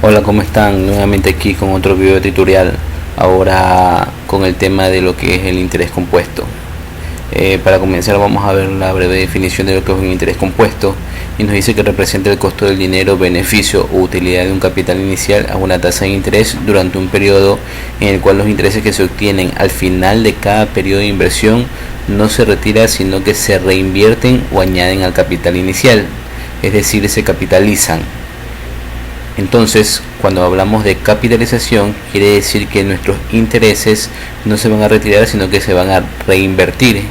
Hola, ¿cómo están? Nuevamente aquí con otro video tutorial, ahora con el tema de lo que es el interés compuesto. Para comenzar vamos a ver la breve definición de lo que es un interés compuesto, y nos dice que representa el costo del dinero, beneficio o utilidad de un capital inicial a una tasa de interés durante un periodo en el cual los intereses que se obtienen al final de cada periodo de inversión no se retiran, sino que se reinvierten o añaden al capital inicial, es decir, se capitalizan. Entonces, cuando hablamos de capitalización, quiere decir que nuestros intereses no se van a retirar, sino que se van a reinvertir.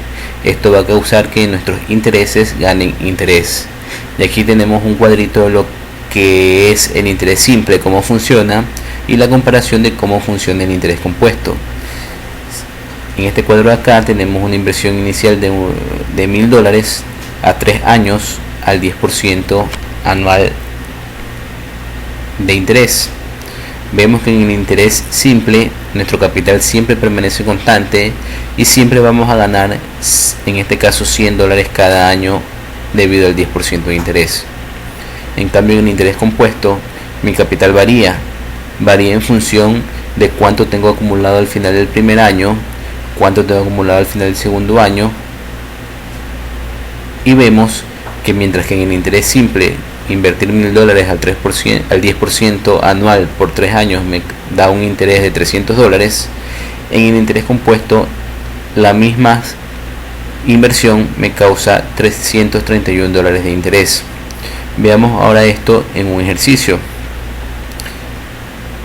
Esto va a causar que nuestros intereses ganen interés. Y aquí tenemos un cuadrito de lo que es el interés simple, cómo funciona, y la comparación de cómo funciona el interés compuesto. En este cuadro de acá tenemos una inversión inicial de $1000 a 3 años al 10% anual de interés. Vemos que en el interés simple nuestro capital siempre permanece constante y siempre vamos a ganar, en este caso, $100 cada año debido al 10% de interés. En cambio, en el interés compuesto mi capital varía en función de cuánto tengo acumulado al final del primer año, cuánto tengo acumulado al final del segundo año, y vemos que mientras que en el interés simple invertir $1000 al 10% anual por 3 años me da un interés de $300, en el interés compuesto la misma inversión me causa $331 de interés. Veamos ahora esto en un ejercicio.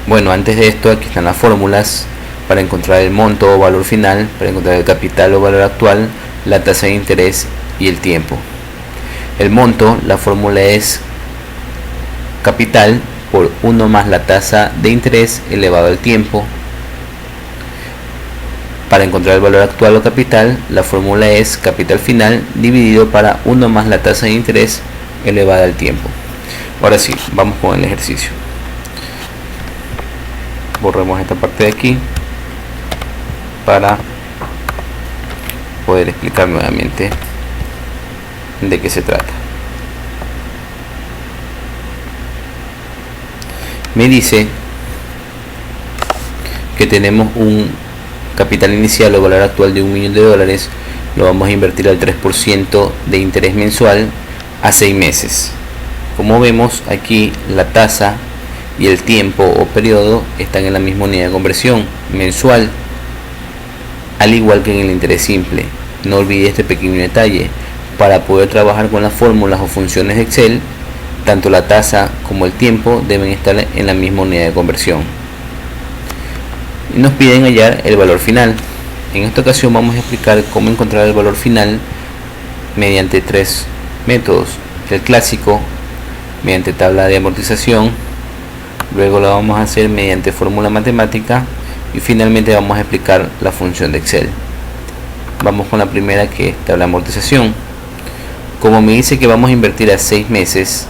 Bueno, antes de esto aquí están las fórmulas para encontrar el monto o valor final, para encontrar el capital o valor actual, la tasa de interés y el tiempo. El monto, la fórmula es capital por 1 más la tasa de interés elevado al tiempo. Para encontrar el valor actual o capital, la fórmula es capital final dividido para 1 más la tasa de interés elevada al tiempo. Ahora sí, vamos con el ejercicio. Borremos esta parte de aquí para poder explicar nuevamente de qué se trata. Me dice que tenemos un capital inicial o valor actual de $1.000.000, lo vamos a invertir al 3% de interés mensual a 6 meses. Como vemos aquí, la tasa y el tiempo o periodo están en la misma unidad de conversión, mensual, al igual que en el interés simple. No olvide este pequeño detalle: para poder trabajar con las fórmulas o funciones de Excel, tanto la tasa como el tiempo deben estar en la misma unidad de conversión. Y nos piden hallar el valor final. En esta ocasión vamos a explicar cómo encontrar el valor final mediante 3 métodos. El clásico, mediante tabla de amortización, luego lo vamos a hacer mediante fórmula matemática, y finalmente vamos a explicar la función de Excel. Vamos con la primera, que es tabla de amortización. Como me dice que vamos a invertir a 6 meses,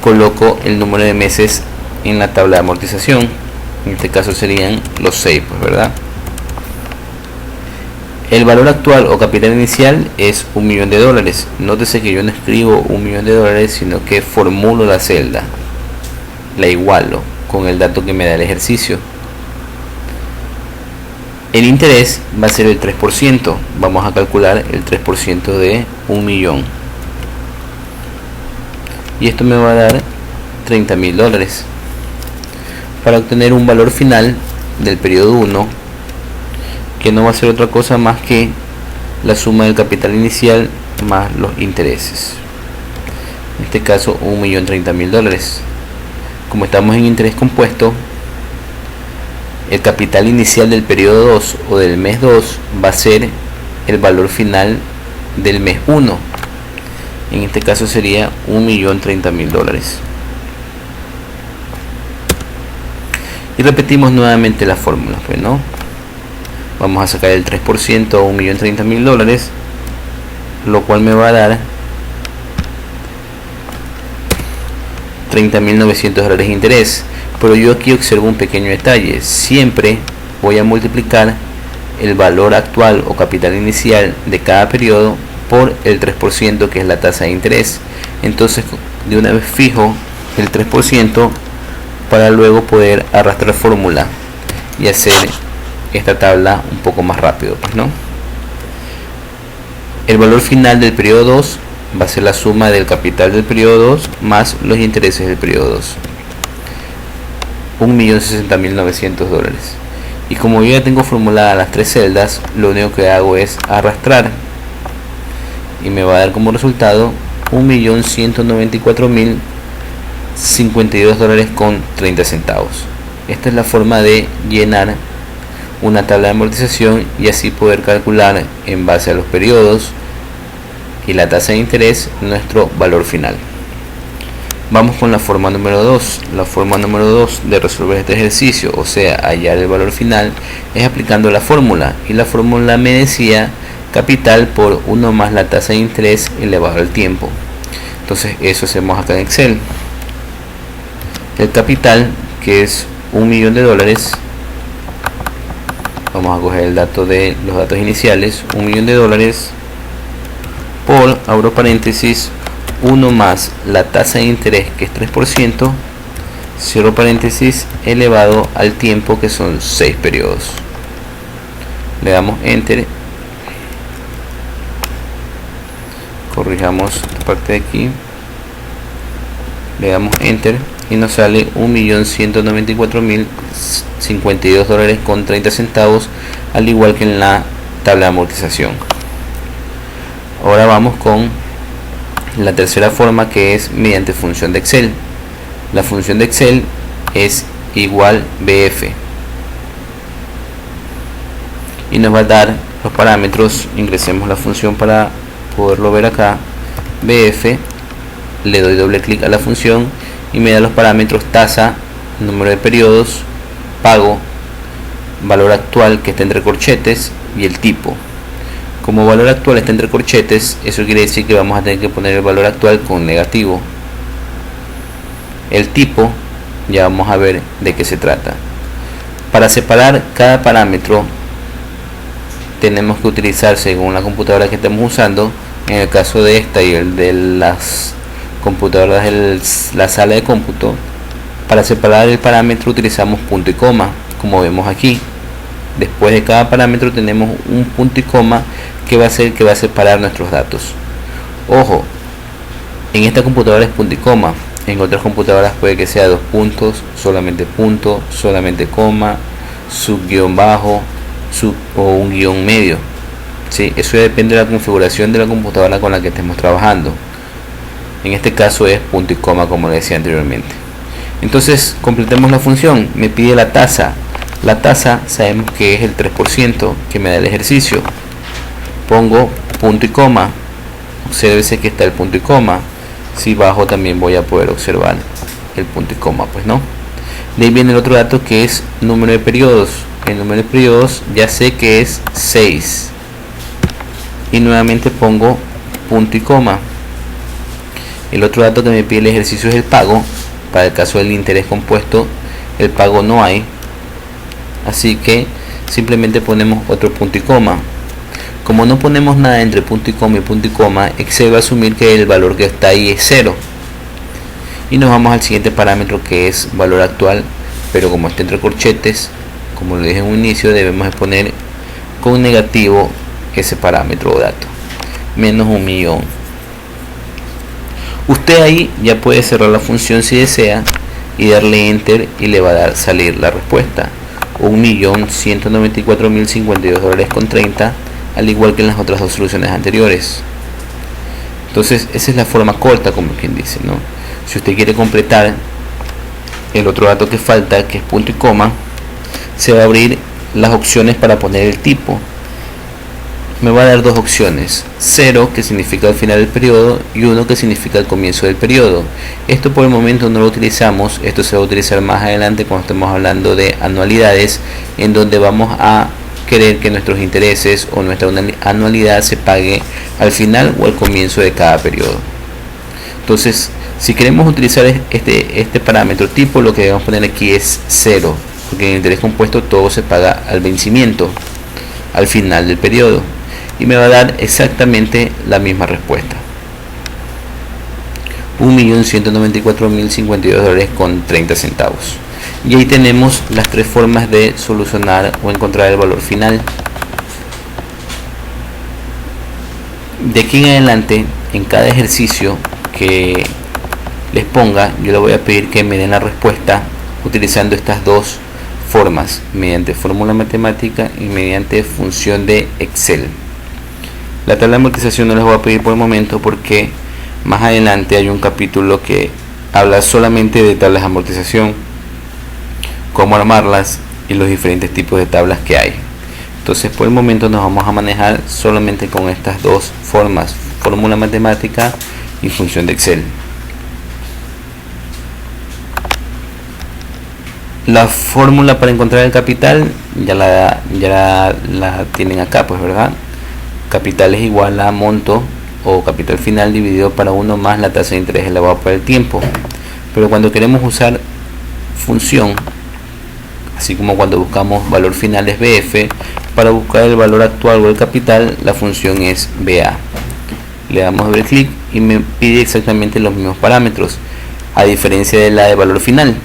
coloco el número de meses en la tabla de amortización. En este caso serían los 6, pues, ¿verdad? El valor actual o capital inicial es $1.000.000. Nótese que yo no escribo $1.000.000, sino que formulo la celda, la igualo con el dato que me da el ejercicio. El interés va a ser el 3%. Vamos a calcular el 3% de $1.000.000. Y esto me va a dar $30.000. Para obtener un valor final del periodo 1, que no va a ser otra cosa más que la suma del capital inicial más los intereses. En este caso, $1.030.000. Como estamos en interés compuesto, el capital inicial del periodo 2 o del mes 2 va a ser el valor final del mes 1. En este caso sería $1.030.000. Y repetimos nuevamente la fórmula, ¿no? Vamos a sacar el 3% a $1.030.000, lo cual me va a dar $30.900 de interés. Pero yo aquí observo un pequeño detalle: siempre voy a multiplicar el valor actual o capital inicial de cada periodo por el 3%, que es la tasa de interés. Entonces, de una vez fijo el 3% para luego poder arrastrar fórmula y hacer esta tabla un poco más rápido, pues, ¿no? El valor final del periodo 2 va a ser la suma del capital del periodo 2 más los intereses del periodo 2, $1.060.900. Y como yo ya tengo formuladas las tres celdas, lo único que hago es arrastrar y me va a dar como resultado $1.194.052.30. Esta es la forma de llenar una tabla de amortización y así poder calcular en base a los periodos y la tasa de interés nuestro valor final. Vamos con la forma número 2. La forma número 2 de resolver este ejercicio, o sea, hallar el valor final, es aplicando la fórmula, y la fórmula me decía capital por 1 más la tasa de interés elevado al tiempo. Entonces eso hacemos acá en Excel. El capital, que es $1.000.000, vamos a coger el dato de los datos iniciales, $1.000.000 por, abro paréntesis, 1 más la tasa de interés, que es 3%, cierro paréntesis, elevado al tiempo, que son 6 periodos. Le damos enter, corrijamos esta parte de aquí, le damos enter y nos sale $1.194.052.30, al igual que en la tabla de amortización. Ahora vamos con la tercera forma, que es mediante función de Excel. La función de Excel es igual BF y nos va a dar los parámetros. Ingresemos la función para poderlo ver acá. BF, le doy doble clic a la función y me da los parámetros: tasa, número de periodos, pago, valor actual que está entre corchetes y el tipo. Como valor actual está entre corchetes, eso quiere decir que vamos a tener que poner el valor actual con negativo. El tipo, ya vamos a ver de qué se trata. Para separar cada parámetro tenemos que utilizar, según la computadora que estemos usando, en el caso de esta y el de las computadoras de la sala de cómputo, para separar el parámetro utilizamos punto y coma, como vemos aquí. Después de cada parámetro tenemos un punto y coma que va a ser que va a separar nuestros datos. Ojo, en esta computadora es punto y coma, en otras computadoras puede que sea 2 puntos, solamente punto, solamente coma, subguión bajo, o un guión medio. ¿Sí? Eso depende de la configuración de la computadora con la que estemos trabajando. En este caso es punto y coma, como le decía anteriormente. Entonces completemos la función. Me pide la tasa. La tasa sabemos que es el 3% que me da el ejercicio. Pongo punto y coma, obsérvese que está el punto y coma. Si bajo también voy a poder observar el punto y coma, pues no. De ahí viene el otro dato, que es número de periodos. El número de periodos ya sé que es 6 y nuevamente pongo punto y coma. El otro dato que me pide el ejercicio es el pago. Para el caso del interés compuesto, el pago no hay, así que simplemente ponemos otro punto y coma. Como no ponemos nada entre punto y coma, Excel va a asumir que el valor que está ahí es 0 y nos vamos al siguiente parámetro, que es valor actual, pero como está entre corchetes, como lo dije en un inicio, debemos de poner con negativo ese parámetro o dato, menos 1.000.000. Usted ahí ya puede cerrar la función si desea y darle enter y le va a dar salir la respuesta: $1.194.052.30, al igual que en las otras dos soluciones anteriores. Entonces esa es la forma corta, como quien dice, ¿no? Si usted quiere completar el otro dato que falta, que es punto y coma, se va a abrir las opciones para poner el tipo. Me va a dar dos opciones: 0, que significa el final del periodo, y 1, que significa el comienzo del periodo. Esto por el momento no lo utilizamos, esto se va a utilizar más adelante cuando estemos hablando de anualidades, en donde vamos a querer que nuestros intereses o nuestra anualidad se pague al final o al comienzo de cada periodo. Entonces, si queremos utilizar este parámetro tipo, lo que debemos poner aquí es 0, porque en el interés compuesto todo se paga al vencimiento, al final del periodo, y me va a dar exactamente la misma respuesta. $1.194.052.30. Y ahí tenemos las tres formas de solucionar o encontrar el valor final. De aquí en adelante, en cada ejercicio que les ponga, yo les voy a pedir que me den la respuesta utilizando estas dos formas, mediante fórmula matemática y mediante función de Excel. La tabla de amortización no les voy a pedir por el momento porque más adelante hay un capítulo que habla solamente de tablas de amortización, cómo armarlas y los diferentes tipos de tablas que hay. Entonces por el momento nos vamos a manejar solamente con estas dos formas, fórmula matemática y función de Excel. La fórmula para encontrar el capital ya la tienen acá, pues, ¿verdad? Capital es igual a monto o capital final dividido para 1 más la tasa de interés elevado por el tiempo. Pero cuando queremos usar función, así como cuando buscamos valor final es BF, para buscar el valor actual o el capital, la función es BA. Le damos doble clic y me pide exactamente los mismos parámetros, a diferencia de la de valor final.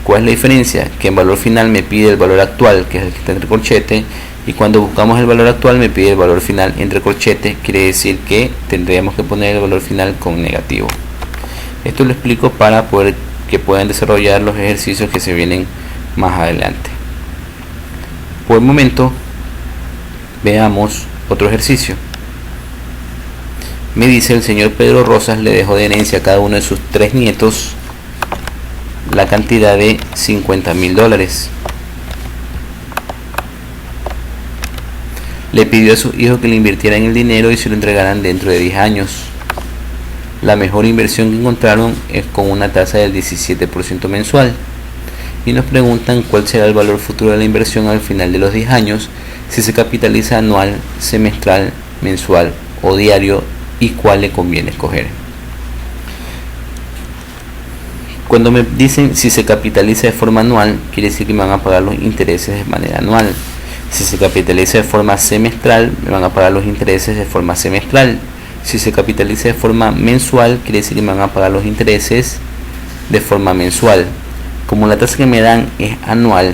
¿Cuál es la diferencia? Que en valor final me pide el valor actual, que es el que está entre corchete, y cuando buscamos el valor actual me pide el valor final entre corchete. Quiere decir que tendríamos que poner el valor final con negativo. Esto lo explico para poder que puedan desarrollar los ejercicios que se vienen más adelante. Por el momento veamos otro ejercicio. Me dice: el señor Pedro Rosas le dejó de herencia a cada uno de sus 3 nietos la cantidad de $50.000. Le pidió a sus hijos que le invirtieran el dinero y se lo entregaran dentro de 10 años. La mejor inversión que encontraron es con una tasa del 17% mensual. Y nos preguntan cuál será el valor futuro de la inversión al final de los 10 años, si se capitaliza anual, semestral, mensual o diario, y cuál le conviene escoger. Cuando me dicen si se capitaliza de forma anual, quiere decir que me van a pagar los intereses de manera anual. Si se capitaliza de forma semestral, me van a pagar los intereses de forma semestral. Si se capitaliza de forma mensual, quiere decir que me van a pagar los intereses de forma mensual. Como la tasa que me dan es anual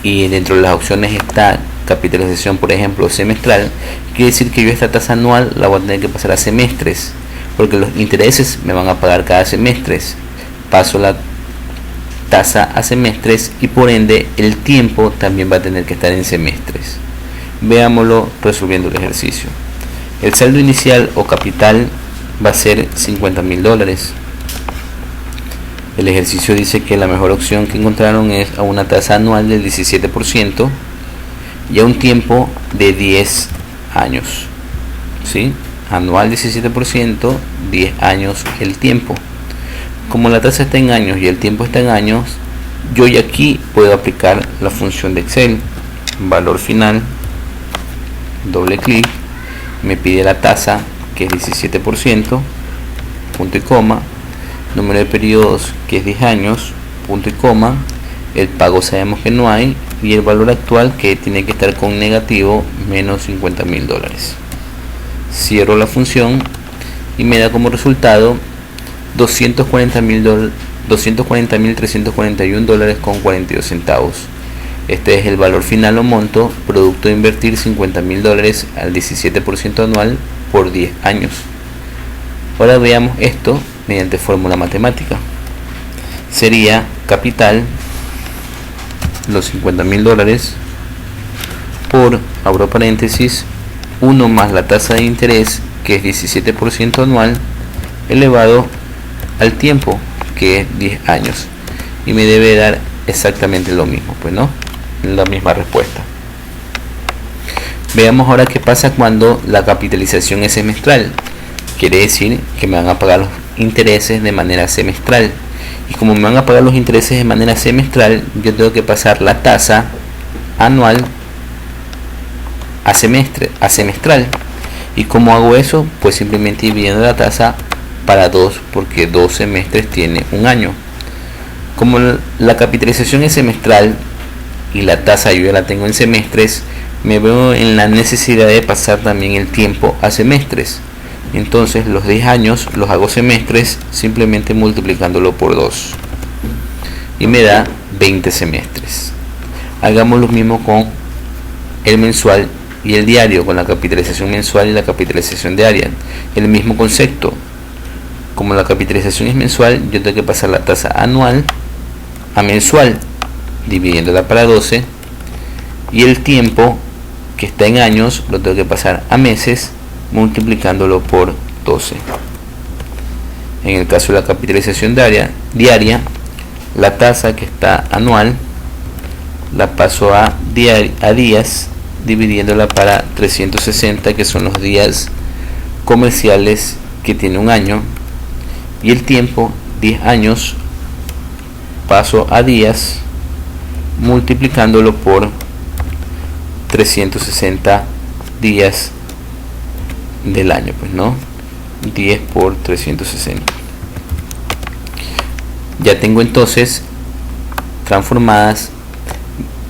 y dentro de las opciones está capitalización, por ejemplo, semestral, quiere decir que yo esta tasa anual la voy a tener que pasar a semestres, porque los intereses me van a pagar cada semestre. Paso la tasa a semestres y por ende el tiempo también va a tener que estar en semestres. Veámoslo resolviendo el ejercicio. El saldo inicial o capital va a ser $50.000. El ejercicio dice que la mejor opción que encontraron es a una tasa anual del 17% y a un tiempo de 10 años. ¿Sí? Anual 17%, 10 años el tiempo. Como la tasa está en años y el tiempo está en años, yo ya aquí puedo aplicar la función de Excel. Valor final, doble clic, me pide la tasa que es 17%, punto y coma, número de periodos que es 10 años, punto y coma, el pago sabemos que no hay y el valor actual que tiene que estar con negativo menos $50.000. Cierro la función y me da como resultado $240.341 con 42 centavos. Este es el valor final o monto producto de invertir $50.000 al 17% anual por 10 años. Ahora veamos esto mediante fórmula matemática. Sería capital, los $50.000 por, abro paréntesis, 1 más la tasa de interés que es 17% anual elevado al tiempo que es 10 años, y me debe dar exactamente lo mismo, pues no, la misma respuesta. Veamos ahora qué pasa cuando la capitalización es semestral. Quiere decir que me van a pagar los intereses de manera semestral, y como me van a pagar los intereses de manera semestral, yo tengo que pasar la tasa anual a semestral. ¿Y cómo hago eso? Pues simplemente dividiendo la tasa para 2, porque 2 semestres tiene un año. Como la capitalización es semestral y la tasa yo ya la tengo en semestres, me veo en la necesidad de pasar también el tiempo a semestres. Entonces los 10 años los hago semestres simplemente multiplicándolo por 2 y me da 20 semestres. Hagamos lo mismo con el mensual y el diario, con la capitalización mensual y la capitalización diaria. El mismo concepto. Como la capitalización es mensual, yo tengo que pasar la tasa anual a mensual, dividiéndola para 12, y el tiempo que está en años lo tengo que pasar a meses, multiplicándolo por 12. En el caso de la capitalización diaria, la tasa que está anual la paso a días, dividiéndola para 360, que son los días comerciales que tiene un año, y el tiempo, 10 años, paso a días, multiplicándolo por 360 días del año, pues no, 10 por 360. Ya tengo entonces transformadas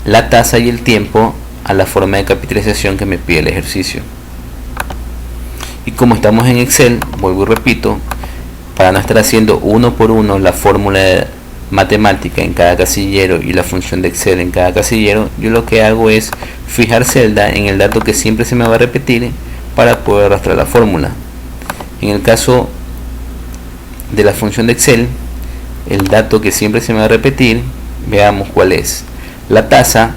la tasa y el tiempo a la forma de capitalización que me pide el ejercicio. Y como estamos en Excel, vuelvo y repito, para no estar haciendo uno por uno la fórmula matemática en cada casillero y la función de Excel en cada casillero, yo lo que hago es fijar celda en el dato que siempre se me va a repetir para poder arrastrar la fórmula. En el caso de la función de Excel, el dato que siempre se me va a repetir, veamos cuál es. La tasa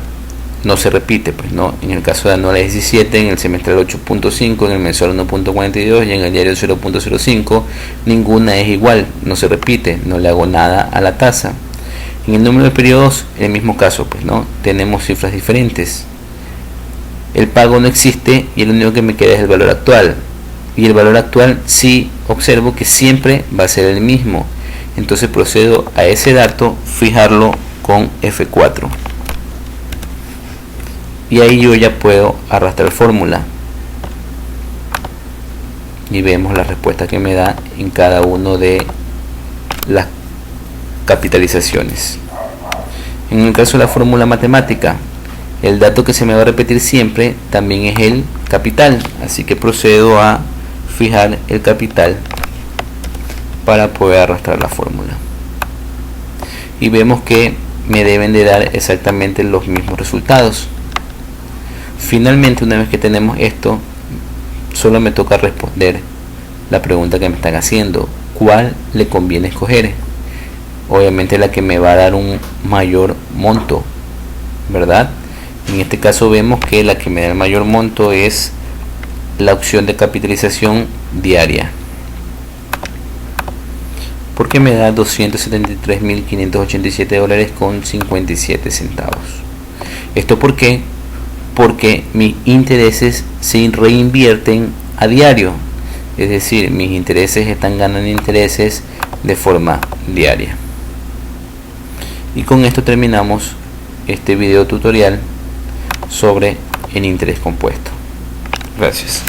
no se repite, pues no. En el caso de anual es 17, en el semestral 8.5, en el mensual 1.42 y en el diario 0.05. Ninguna es igual, no se repite, no le hago nada a la tasa. En el número de periodos, en el mismo caso, pues no, tenemos cifras diferentes. El pago no existe y el único que me queda es el valor actual. Y el valor actual sí observo que siempre va a ser el mismo. Entonces procedo a ese dato fijarlo con F4. Y ahí yo ya puedo arrastrar fórmula. Y vemos la respuesta que me da en cada uno de las capitalizaciones. En el caso de la fórmula matemática, el dato que se me va a repetir siempre también es el capital. Así que procedo a fijar el capital para poder arrastrar la fórmula. Y vemos que me deben de dar exactamente los mismos resultados. Finalmente, una vez que tenemos esto, solo me toca responder la pregunta que me están haciendo: ¿cuál le conviene escoger? Obviamente la que me va a dar un mayor monto, ¿verdad? En este caso vemos que la que me da el mayor monto es la opción de capitalización diaria, porque me da $273.587.57. ¿Esto por qué? Porque mis intereses se reinvierten a diario, es decir, mis intereses están ganando intereses de forma diaria. Y con esto terminamos este video tutorial sobre el interés compuesto. Gracias.